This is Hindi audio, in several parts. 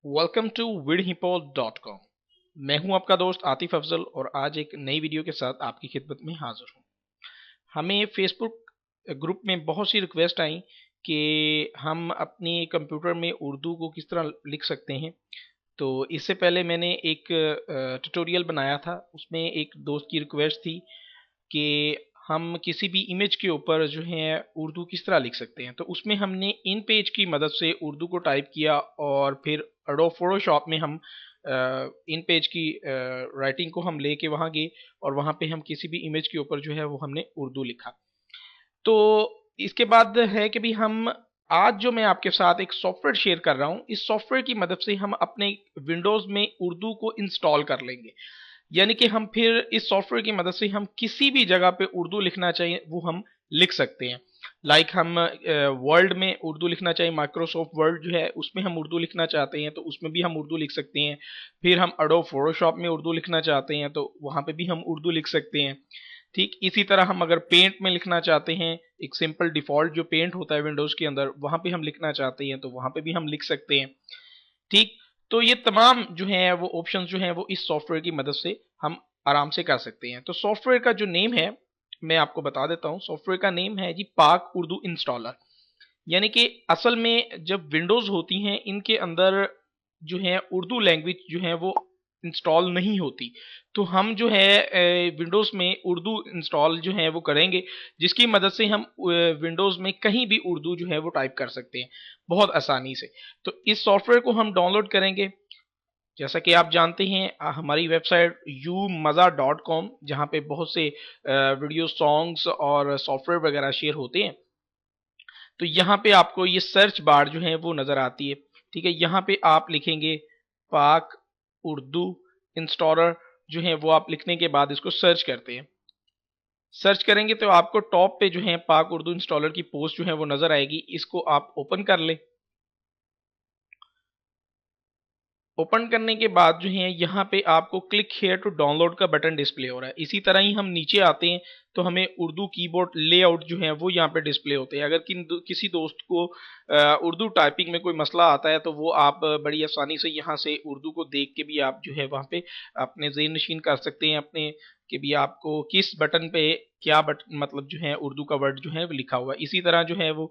Welcome to vidhipo.com। मैं हूं आपका दोस्त आतिफ अफजल और आज एक नई वीडियो के साथ आपकी खिदमत में हाजिर हूं। हमें फेसबुक ग्रुप में बहुत सी रिक्वेस्ट आई कि हम अपने कंप्यूटर में उर्दू को किस तरह लिख सकते हैं। तो इससे पहले मैंने एक ट्यूटोरियल बनाया था, उसमें एक दोस्त की रिक्वेस्ट थी कि हम किसी भी इमेज के ऊपर जो है उर्दू किस तरह लिख सकते हैं। तो उसमें हमने इन पेज की मदद से उर्दू को टाइप किया और फिर एडोब फोटोशॉप में हम इन पेज की राइटिंग को हम लेके वहाँ गए और वहाँ पे हम किसी भी इमेज के ऊपर जो है वो हमने उर्दू लिखा। तो इसके बाद है कि भी हम आज जो मैं आपके साथ एक सॉफ्टवेयर शेयर कर रहा हूँ, इस सॉफ्टवेयर की मदद से हम अपने विंडोज़ में उर्दू को इंस्टॉल कर लेंगे। यानी कि हम फिर इस सॉफ्टवेयर की मदद से हम किसी भी जगह पे उर्दू लिखना चाहिए वो हम लिख सकते हैं। लाइक हम वर्ल्ड में उर्दू लिखना चाहिए, माइक्रोसॉफ्ट वर्ड जो है उसमें हम उर्दू लिखना चाहते हैं तो उसमें भी हम उर्दू लिख सकते हैं। फिर हम एडोब फोटोशॉप में उर्दू लिखना चाहते हैं तो वहाँ पे भी हम उर्दू लिख सकते हैं। ठीक इसी तरह हम अगर पेंट में लिखना चाहते हैं, एक सिंपल डिफ़ॉल्ट जो पेंट होता है विंडोज़ के अंदर, वहाँ पे हम लिखना चाहते हैं तो वहाँ पे भी हम लिख सकते हैं। ठीक, तो ये तमाम जो हैं वो ऑप्शंस जो हैं वो इस सॉफ्टवेयर की मदद से हम आराम से कर सकते हैं। तो सॉफ्टवेयर का जो नेम है मैं आपको बता देता हूँ। सॉफ्टवेयर का नेम है जी पाक उर्दू इंस्टॉलर। यानी कि असल में जब विंडोज़ होती हैं इनके अंदर जो है उर्दू लैंग्वेज जो है वो इंस्टॉल नहीं होती। तो हम जो है विंडोज़ में उर्दू इंस्टॉल जो है वो करेंगे, जिसकी मदद से हम विंडोज़ में कहीं भी उर्दू जो है वो टाइप कर सकते हैं बहुत आसानी से। तो इस सॉफ्टवेयर को हम डाउनलोड करेंगे। जैसा कि आप जानते हैं हमारी वेबसाइट umaza.com, जहाँ पे बहुत से वीडियो सॉन्ग्स और सॉफ्टवेयर वगैरह शेयर होते हैं। तो यहाँ पे आपको ये सर्च बार जो है वो नज़र आती है। ठीक है, यहाँ पे आप लिखेंगे पाक उर्दू इंस्टॉलर जो है वो आप लिखने के बाद इसको सर्च करते हैं। सर्च करेंगे तो आपको टॉप पे जो है पाक उर्दू इंस्टॉलर की पोस्ट जो है वो नज़र आएगी। इसको आप ओपन कर लें। ओपन करने के बाद जो है यहाँ पे आपको क्लिक हेयर टू डाउनलोड का बटन डिस्प्ले हो रहा है। इसी तरह ही हम नीचे आते हैं तो हमें उर्दू कीबोर्ड लेआउट जो है वो यहाँ पे डिस्प्ले होते हैं। अगर किसी दोस्त को उर्दू टाइपिंग में कोई मसला आता है तो वो आप बड़ी आसानी से यहाँ से उर्दू को देख के भी आप जो है वहाँ पे अपने ज़हन नशीन कर सकते हैं अपने कि भी आपको किस बटन पे क्या बटन मतलब जो है उर्दू का वर्ड जो है वो लिखा हुआ है। इसी तरह जो है वो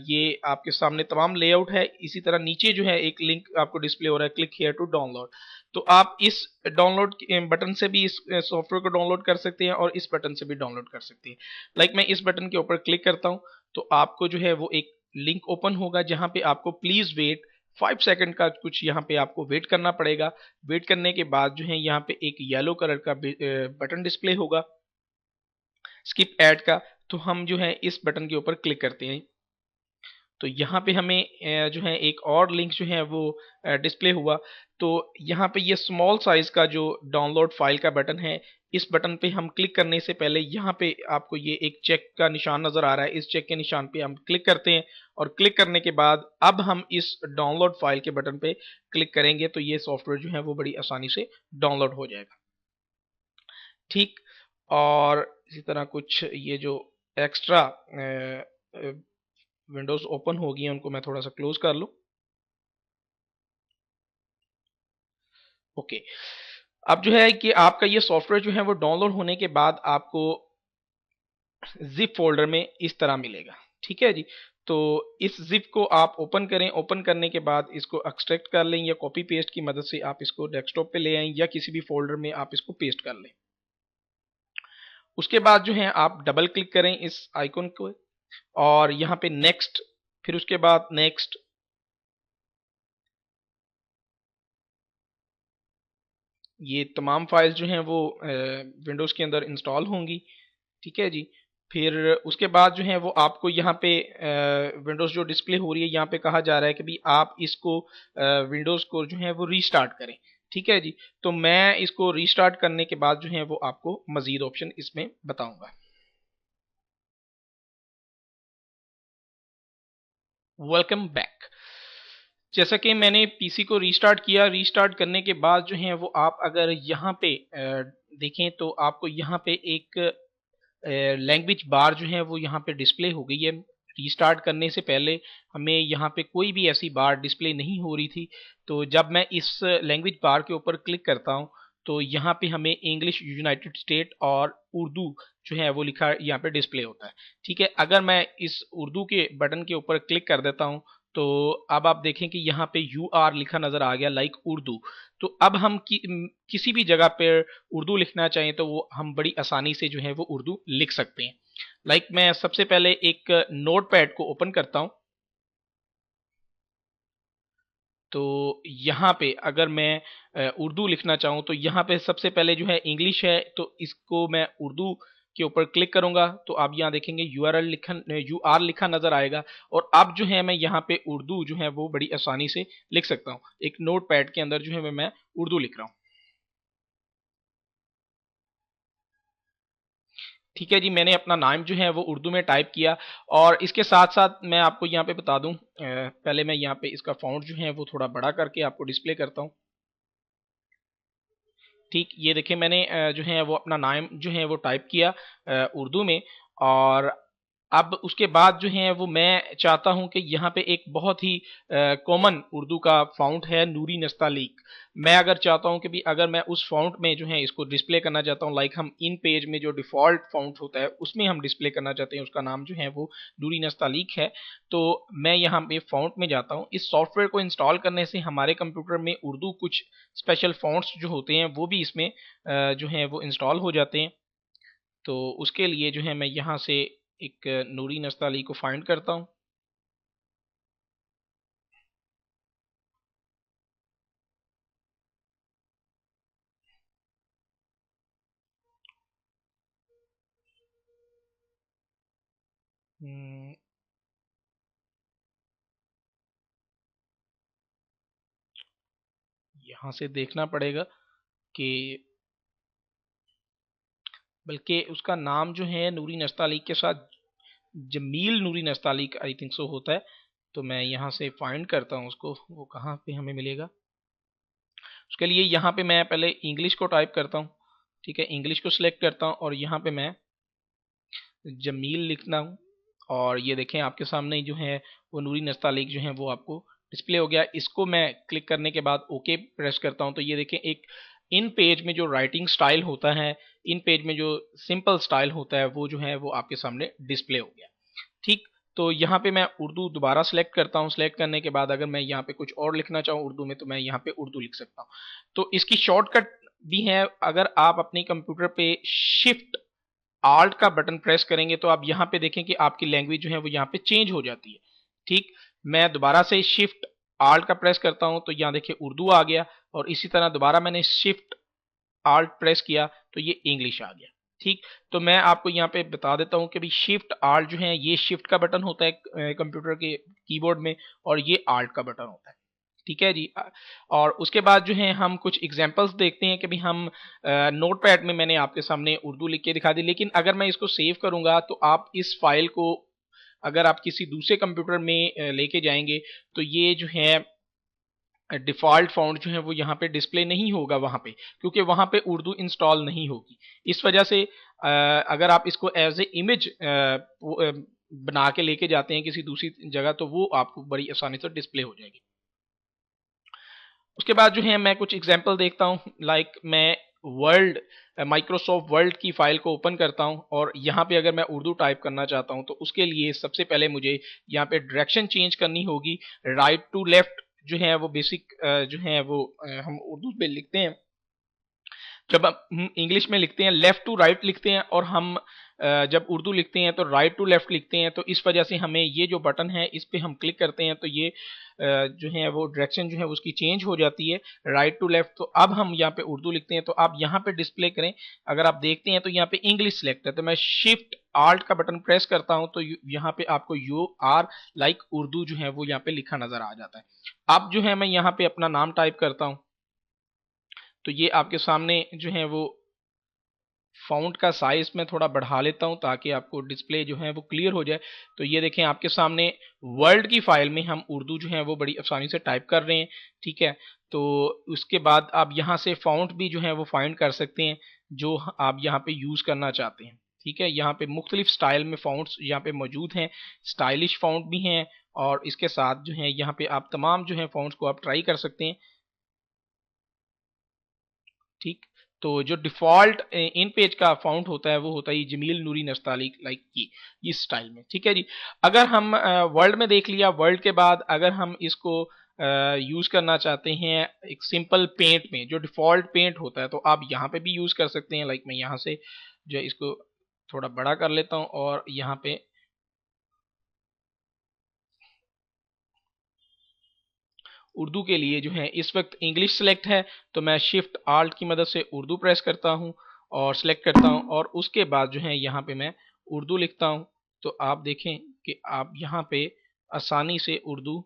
ये आपके सामने तमाम लेआउट है। इसी तरह नीचे जो है एक लिंक आपको डिस्प्ले हो रहा है क्लिक हियर टू डाउनलोड। तो आप इस डाउनलोड बटन से भी इस सॉफ्टवेयर को डाउनलोड कर सकते हैं और इस बटन से भी डाउनलोड कर सकते हैं। लाइक मैं इस बटन के ऊपर क्लिक करता हूँ तो आपको जो है वो एक लिंक ओपन होगा जहाँ पे आपको प्लीज वेट 5 सेकंड का कुछ यहाँ पे आपको वेट करना पड़ेगा। वेट करने के बाद जो है यहाँ पे एक येलो कलर का बटन डिस्प्ले होगा स्किप ऐड का। तो हम जो है इस बटन के ऊपर क्लिक करते हैं तो यहाँ पे हमें जो है एक और लिंक जो है वो डिस्प्ले हुआ। तो यहाँ पे ये स्मॉल साइज का जो डाउनलोड फाइल का बटन है, इस बटन पे हम क्लिक करने से पहले यहाँ पे आपको ये एक चेक का निशान नज़र आ रहा है। इस चेक के निशान पे हम क्लिक करते हैं और क्लिक करने के बाद अब हम इस डाउनलोड फाइल के बटन पे क्लिक करेंगे तो ये सॉफ्टवेयर जो है वो बड़ी आसानी से डाउनलोड हो जाएगा। ठीक, और इसी तरह कुछ ये जो एक्स्ट्रा विंडोज ओपन होगी हैं उनको मैं थोड़ा सा क्लोज कर लूँ। ओके, अब जो है कि आपका ये सॉफ्टवेयर जो है वो डाउनलोड होने के बाद आपको जिप फोल्डर में इस तरह मिलेगा। ठीक है जी, तो इस जिप को आप ओपन करें। ओपन करने के बाद इसको एक्सट्रैक्ट कर लें या कॉपी पेस्ट की मदद से आप इसको डेस्कटॉप पे ले आएं या किसी भी फोल्डर में आप इसको पेस्ट कर लें। उसके बाद जो है आप डबल क्लिक करें इस आइकन को और यहाँ पे नेक्स्ट, फिर उसके बाद नेक्स्ट। ये तमाम फाइल्स जो हैं वो विंडोज़ के अंदर इंस्टॉल होंगी। ठीक है जी, फिर उसके बाद जो है वो आपको यहाँ पे विंडोज़ जो डिस्प्ले हो रही है यहाँ पे कहा जा रहा है कि भाई आप इसको विंडोज़ को जो है वो रीस्टार्ट करें। ठीक है जी, तो मैं इसको रीस्टार्ट करने के बाद जो है वो आपको मज़ीद ऑप्शन इसमें बताऊंगा। Welcome back. जैसा कि मैंने पीसी को रीस्टार्ट किया, रीस्टार्ट करने के बाद जो है वो आप अगर यहाँ पे देखें तो आपको यहाँ पे एक लैंग्वेज बार जो है वो यहाँ पे डिस्प्ले हो गई है। रीस्टार्ट करने से पहले हमें यहाँ पे कोई भी ऐसी बार डिस्प्ले नहीं हो रही थी। तो जब मैं इस लैंग्वेज बार के ऊपर क्लिक करता हूँ तो यहाँ पे हमें इंग्लिश यूनाइटेड स्टेट और उर्दू जो है वो लिखा यहाँ पे डिस्प्ले होता है। ठीक है, अगर मैं इस उर्दू के बटन के ऊपर क्लिक कर देता हूँ तो अब आप देखें कि यहाँ पे UR लिखा नजर आ गया, लाइक उर्दू। तो अब हम किसी भी जगह पर उर्दू लिखना चाहें तो वो हम बड़ी आसानी से जो है वो उर्दू लिख सकते हैं। लाइक मैं सबसे पहले एक नोटपैड को ओपन करता हूं। तो यहाँ पे अगर मैं उर्दू लिखना चाहूँ तो यहाँ पे सबसे पहले जो है इंग्लिश है, तो इसको मैं उर्दू के ऊपर क्लिक करूंगा तो आप यहाँ देखेंगे UR लिखा नजर आएगा। और अब जो है मैं यहाँ पे उर्दू जो है वो बड़ी आसानी से लिख सकता हूँ। एक नोट पैड के अंदर जो है मैं उर्दू लिख रहा हूँ। ठीक है जी, मैंने अपना नाम जो है वो उर्दू में टाइप किया। और इसके साथ साथ मैं आपको यहाँ पे बता दूं, पहले मैं यहाँ पे इसका फॉन्ट जो है वो थोड़ा बड़ा करके आपको डिस्प्ले करता हूँ। ठीक, ये देखिए मैंने जो है वो अपना नाम जो है वो टाइप किया उर्दू में। और अब उसके बाद जो है वो मैं चाहता हूं कि यहाँ पे एक बहुत ही कॉमन उर्दू का फ़ॉन्ट है नूरी नस्तालीक। मैं अगर चाहता हूं कि भी अगर मैं उस फ़ॉन्ट में जो है इसको डिस्प्ले करना चाहता हूं, लाइक हम इन पेज में जो डिफ़ॉल्ट फ़ॉन्ट होता है उसमें हम डिस्प्ले करना चाहते हैं, उसका नाम जो है वो नूरी नस्तालीक है। तो मैं यहाँ पे फ़ॉन्ट में जाता हूँ। इस सॉफ्टवेयर को इंस्टॉल करने से हमारे कंप्यूटर में उर्दू कुछ स्पेशल फ़ॉन्ट्स जो होते हैं वो भी इसमें जो है वो इंस्टॉल हो जाते हैं। तो उसके लिए जो है मैं यहाँ से एक नूरी नस्ताली को फाइंड करता हूँ। हम्म, यहाँ से देखना पड़ेगा कि बल्कि उसका नाम जो है नूरी नस्ताली के साथ जमील नूरी नस्ताली आई थिंक सो होता है। तो मैं यहाँ से फाइंड करता हूँ उसको, वो कहाँ पे हमें मिलेगा। उसके लिए यहाँ पे मैं पहले इंग्लिश को टाइप करता हूँ। ठीक है, इंग्लिश को सिलेक्ट करता हूँ और यहाँ पे मैं जमील लिखना हूँ। और ये देखें आपके सामने जो है वो नूरी नस्तालीक जो है वो आपको डिस्प्ले हो गया। इसको मैं क्लिक करने के बाद ओके प्रेस करता हूँ तो ये देखें एक इन पेज में जो राइटिंग स्टाइल होता है, इन पेज में जो सिंपल स्टाइल होता है वो जो है वो आपके सामने डिस्प्ले हो गया। ठीक, तो यहाँ पे मैं उर्दू दोबारा सेलेक्ट करता हूँ। सेलेक्ट करने के बाद अगर मैं यहाँ पे कुछ और लिखना चाहूँ उर्दू में तो मैं यहाँ पे उर्दू लिख सकता हूँ। तो इसकी शॉर्टकट भी है, अगर आप अपने कंप्यूटर पे शिफ्ट आल्ट का बटन प्रेस करेंगे तो आप यहाँ पे देखें कि आपकी लैंग्वेज जो है वो यहाँ पे चेंज हो जाती है। ठीक, मैं दोबारा से शिफ्ट आल्ट का प्रेस करता हूँ तो यहाँ देखिए उर्दू आ गया। और इसी तरह दोबारा मैंने शिफ्ट आल्ट प्रेस किया तो ये इंग्लिश आ गया। ठीक, तो मैं आपको यहाँ पे बता देता हूँ कि भाई शिफ्ट आल्ट जो है ये शिफ्ट का बटन होता है कंप्यूटर के कीबोर्ड में, और ये आल्ट का बटन होता है। ठीक है जी। और उसके बाद जो है हम कुछ एग्जांपल्स देखते हैं कि भी हम नोटपैड में मैंने आपके सामने उर्दू लिख के दिखा दी, लेकिन अगर मैं इसको सेव करूंगा तो आप इस फाइल को अगर आप किसी दूसरे कंप्यूटर में लेके जाएंगे तो ये जो है डिफ़ॉल्ट फ़ॉन्ट जो है वो यहाँ पे डिस्प्ले नहीं होगा वहाँ पे, क्योंकि वहाँ पे उर्दू इंस्टॉल नहीं होगी। इस वजह से अगर आप इसको एज ए इमेज बना के लेके जाते हैं किसी दूसरी जगह तो वो आपको बड़ी आसानी से डिस्प्ले हो जाएगी। उसके बाद जो है मैं कुछ एग्जांपल देखता हूँ, लाइक मैं वर्ल्ड माइक्रोसॉफ्ट वर्ल्ड की फाइल को ओपन करता हूँ और यहाँ पे अगर मैं उर्दू टाइप करना चाहता हूँ तो उसके लिए सबसे पहले मुझे यहाँ पे डायरेक्शन चेंज करनी होगी। राइट टू लेफ्ट जो है वो बेसिक जो है वो हम उर्दू में लिखते हैं। जब हम इंग्लिश में लिखते हैं लेफ्ट टू राइट लिखते हैं, और हम जब उर्दू लिखते हैं तो राइट टू लेफ्ट लिखते हैं। तो इस वजह से हमें ये जो बटन है इस पे हम क्लिक करते हैं तो ये जो है वो डायरेक्शन जो है उसकी चेंज हो जाती है राइट टू लेफ्ट। तो अब हम यहाँ पे उर्दू लिखते हैं तो आप यहाँ पे डिस्प्ले करें, अगर आप देखते हैं तो यहाँ पे इंग्लिश सेलेक्ट है, तो मैं शिफ्ट आल्ट का बटन प्रेस करता हूँ तो यहाँ पे आपको UR लाइक उर्दू जो है वो यहाँ पे लिखा नजर आ जाता है। अब जो है मैं यहाँ पे अपना नाम टाइप करता हूँ तो ये आपके सामने जो है वो फ़ॉन्ट का साइज़ मैं थोड़ा बढ़ा लेता हूँ ताकि आपको डिस्प्ले जो है वो क्लियर हो जाए। तो ये देखें आपके सामने वर्ल्ड की फ़ाइल में हम उर्दू जो है वो बड़ी आसानी से टाइप कर रहे हैं। ठीक है, तो उसके बाद आप यहाँ से फ़ॉन्ट भी जो है वो फाइंड कर सकते हैं जो आप यहाँ पे यूज़ करना चाहते हैं। ठीक है, यहाँ पे मुख्तलिफ स्टाइल में फ़ॉन्ट्स यहाँ पे मौजूद हैं, स्टाइलिश फ़ॉन्ट भी हैं और इसके साथ जो है यहाँ पे आप तमाम जो है फ़ॉन्ट्स को आप ट्राई कर सकते हैं। ठीक, तो जो डिफ़ॉल्ट इन पेज का फ़ॉन्ट होता है वो होता है ये जमील नूरी नस्ताली लाइक की इस स्टाइल में। ठीक है जी। अगर हम वर्ल्ड में देख लिया, वर्ल्ड के बाद अगर हम इसको यूज़ करना चाहते हैं एक सिंपल पेंट में, जो डिफ़ॉल्ट पेंट होता है, तो आप यहाँ पे भी यूज़ कर सकते हैं। लाइक मैं यहाँ से जो है इसको थोड़ा बड़ा कर लेता हूँ और यहाँ पे उर्दू के लिए जो है इस वक्त इंग्लिश सेलेक्ट है, तो मैं शिफ्ट आल्ट की मदद से उर्दू प्रेस करता हूँ और सेलेक्ट करता हूँ और उसके बाद जो है यहाँ पे मैं उर्दू लिखता हूँ। तो आप देखें कि आप यहाँ पे आसानी से उर्दू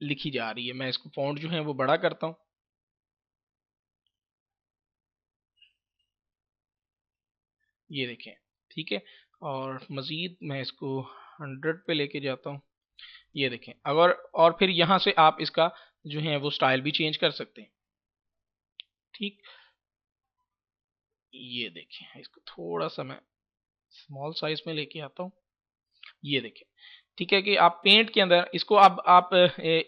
लिखी जा रही है। मैं इसको फ़ॉन्ट जो है वो बड़ा करता हूँ, ये देखें। ठीक है, और मज़ीद मैं इसको 100 पे लेके जाता हूँ, ये देखें। अगर और फिर यहाँ से आप इसका जो है वो स्टाइल भी चेंज कर सकते हैं। ठीक, ये देखें, इसको थोड़ा सा मैं स्मॉल साइज में लेके आता हूँ, ये देखें। ठीक है कि आप पेंट के अंदर इसको अब आप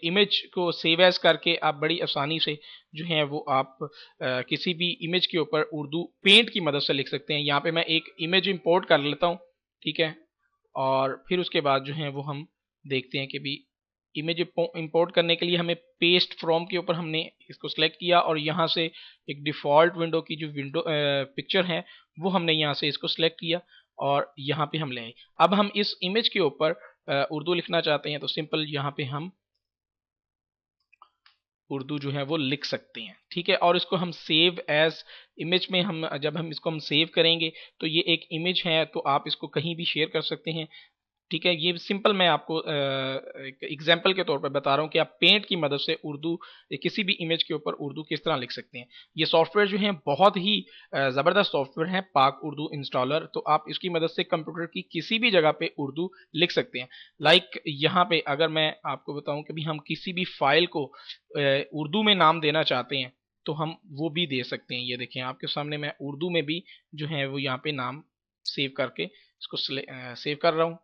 इमेज को सेव एज करके आप बड़ी आसानी से जो है वो आप किसी भी इमेज के ऊपर उर्दू पेंट की मदद से लिख सकते हैं। यहाँ पे मैं एक इमेज इंपोर्ट कर लेता हूँ, ठीक है, और फिर उसके बाद जो है वो हम देखते हैं कि भी इमेज इंपोर्ट करने के लिए हमें पेस्ट फ्रॉम के ऊपर हमने इसको सेलेक्ट किया और यहाँ से एक डिफ़ॉल्ट विंडो की जो विंडो पिक्चर है वो हमने यहाँ से इसको सेलेक्ट किया और यहाँ पे हम ले आए। अब हम इस इमेज के ऊपर उर्दू लिखना चाहते हैं तो सिंपल यहाँ पे हम उर्दू जो है वो लिख सकते हैं। ठीक है, और इसको हम सेव एज इमेज में हम जब हम इसको हम सेव करेंगे तो ये एक इमेज है, तो आप इसको कहीं भी शेयर कर सकते हैं। ठीक है, ये सिंपल मैं आपको एक एग्जांपल के तौर पर बता रहा हूँ कि आप पेंट की मदद से उर्दू किसी भी इमेज के ऊपर उर्दू किस तरह लिख सकते हैं। ये सॉफ्टवेयर जो है बहुत ही ज़बरदस्त सॉफ्टवेयर है, पाक उर्दू इंस्टॉलर। तो आप इसकी मदद से कंप्यूटर की किसी भी जगह पे उर्दू लिख सकते हैं। लाइक यहाँ पे अगर मैं आपको बताऊँ कि भी हम किसी भी फाइल को उर्दू में नाम देना चाहते हैं तो हम वो भी दे सकते हैं। ये देखें आपके सामने मैं उर्दू में भी जो है वो यहाँ पे नाम सेव करके इसको सेव कर रहा हूँ।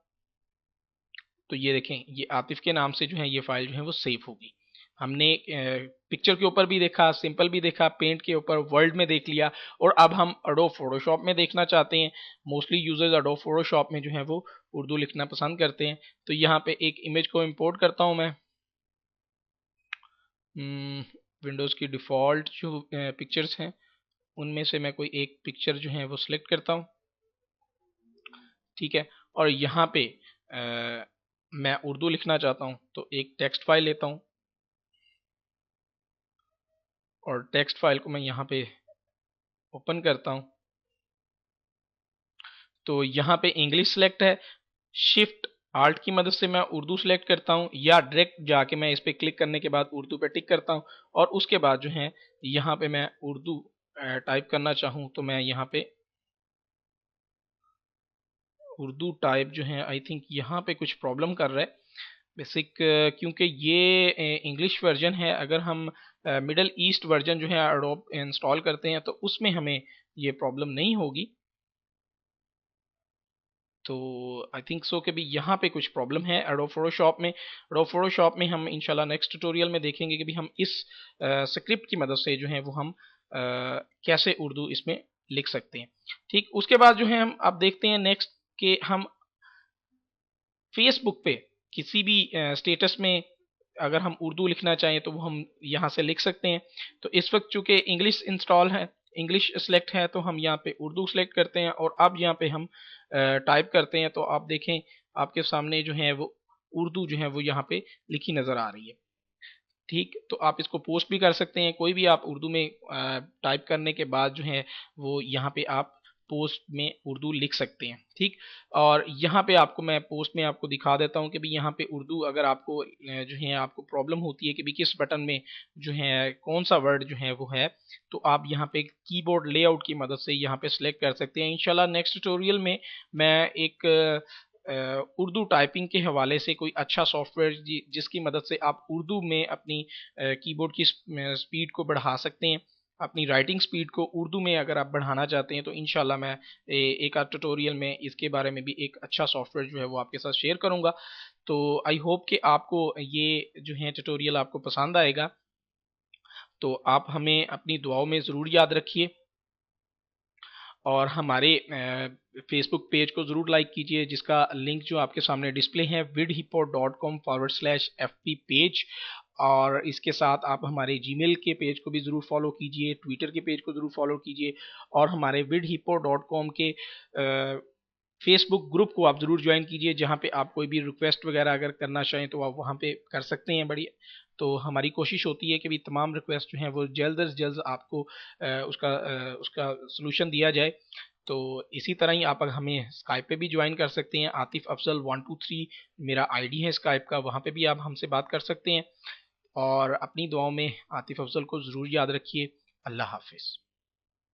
तो ये देखें, ये आतिफ के नाम से जो है ये फाइल जो है वो सेव होगी। हमने पिक्चर के ऊपर भी देखा, सिंपल भी देखा, पेंट के ऊपर, वर्ल्ड में देख लिया और अब हम एडोब फोटोशॉप में देखना चाहते हैं। मोस्टली यूजर्स एडोब फोटोशॉप में जो है वो उर्दू लिखना पसंद करते हैं। तो यहाँ पे एक इमेज को इंपोर्ट करता हूँ मैं। विंडोज़ की डिफ़ॉल्ट जो पिक्चर्स हैं उनमें से मैं कोई एक पिक्चर जो है वो सिलेक्ट करता हूँ। ठीक है, और यहाँ पे मैं उर्दू लिखना चाहता हूँ तो एक टेक्स्ट फाइल लेता हूँ और टेक्स्ट फाइल को मैं यहाँ पे ओपन करता हूँ। तो यहाँ पे इंग्लिश सेलेक्ट है, शिफ्ट आल्ट की मदद से मैं उर्दू सेलेक्ट करता हूँ या डायरेक्ट जाके मैं इस पे क्लिक करने के बाद उर्दू पे टिक करता हूँ और उसके बाद जो है यहाँ पे मैं उर्दू टाइप करना चाहूँ तो मैं यहाँ पे उर्दू टाइप जो है आई थिंक यहाँ पे कुछ प्रॉब्लम कर रहा है बेसिक, क्योंकि ये इंग्लिश वर्जन है। अगर हम मिडल ईस्ट वर्जन जो है एडोब इंस्टॉल करते हैं तो उसमें हमें ये प्रॉब्लम नहीं होगी। तो आई थिंक सो कि भी यहाँ पे कुछ प्रॉब्लम है एडोब फोटोशॉप में। एडोब फोटोशॉप में हम इंशाल्लाह नेक्स्ट ट्यूटोरियल में देखेंगे कि भी हम इस स्क्रिप्ट की मदद से जो है वो हम कैसे उर्दू इसमें लिख सकते हैं। ठीक, उसके बाद जो है हम अब देखते हैं नेक्स्ट कि हम फेसबुक पे किसी भी स्टेटस में अगर हम उर्दू लिखना चाहें तो वो हम यहाँ से लिख सकते हैं। तो इस वक्त चूंकि इंग्लिश इंस्टॉल है, इंग्लिश सेलेक्ट है, तो हम यहाँ पे उर्दू सेलेक्ट करते हैं और अब यहाँ पे हम टाइप करते हैं तो आप देखें आपके सामने जो है वो उर्दू जो है वो यहाँ पे लिखी नज़र आ रही है। ठीक, तो आप इसको पोस्ट भी कर सकते हैं, कोई भी आप उर्दू में टाइप करने के बाद जो है वो यहाँ पे आप पोस्ट में उर्दू लिख सकते हैं। ठीक, और यहाँ पे आपको मैं पोस्ट में आपको दिखा देता हूँ कि भी यहाँ पे उर्दू अगर आपको जो है आपको प्रॉब्लम होती है कि भी किस बटन में जो है कौन सा वर्ड जो है वो है, तो आप यहाँ पे कीबोर्ड लेआउट की मदद से यहाँ पे सिलेक्ट कर सकते हैं। इंशाल्लाह नेक्स्ट ट्यूटोरियल में मैं एक उर्दू टाइपिंग के हवाले से कोई अच्छा सॉफ्टवेयर जिसकी मदद से आप उर्दू में अपनी कीबोर्ड की स्पीड को बढ़ा सकते हैं, अपनी राइटिंग स्पीड को उर्दू में अगर आप बढ़ाना चाहते हैं तो इंशाल्लाह मैं एक आध ट्यूटोरियल में इसके बारे में भी एक अच्छा सॉफ्टवेयर जो है वो आपके साथ शेयर करूंगा। तो आई होप कि आपको ये जो है ट्यूटोरियल आपको पसंद आएगा। तो आप हमें अपनी दुआओं में ज़रूर याद रखिए और हमारे फेसबुक पेज को ज़रूर लाइक कीजिए, जिसका लिंक जो आपके सामने डिस्प्ले है vidhippo.com/fp पेज। और इसके साथ आप हमारे जीमेल के पेज को भी ज़रूर फॉलो कीजिए, ट्विटर के पेज को ज़रूर फॉलो कीजिए और हमारे vidhippo.com के फेसबुक ग्रुप को आप ज़रूर ज्वाइन कीजिए, जहाँ पे आप कोई भी रिक्वेस्ट वगैरह अगर करना चाहें तो आप वहाँ पे कर सकते हैं। बड़ी तो हमारी कोशिश होती है कि भी तमाम रिक्वेस्ट जो हैं वो जल्द अज़ जल्द आपको उसका सलूशन दिया जाए। तो इसी तरह ही आप हमें स्काइप पे भी ज्वाइन कर सकते हैं। आतिफ अफजल 123 मेरा आईडी है स्काइप का, वहाँ पे भी आप हमसे बात कर सकते हैं। और अपनी दुआओं में आतिफ अफजल को ज़रूर याद रखिए। अल्लाह हाफिज़।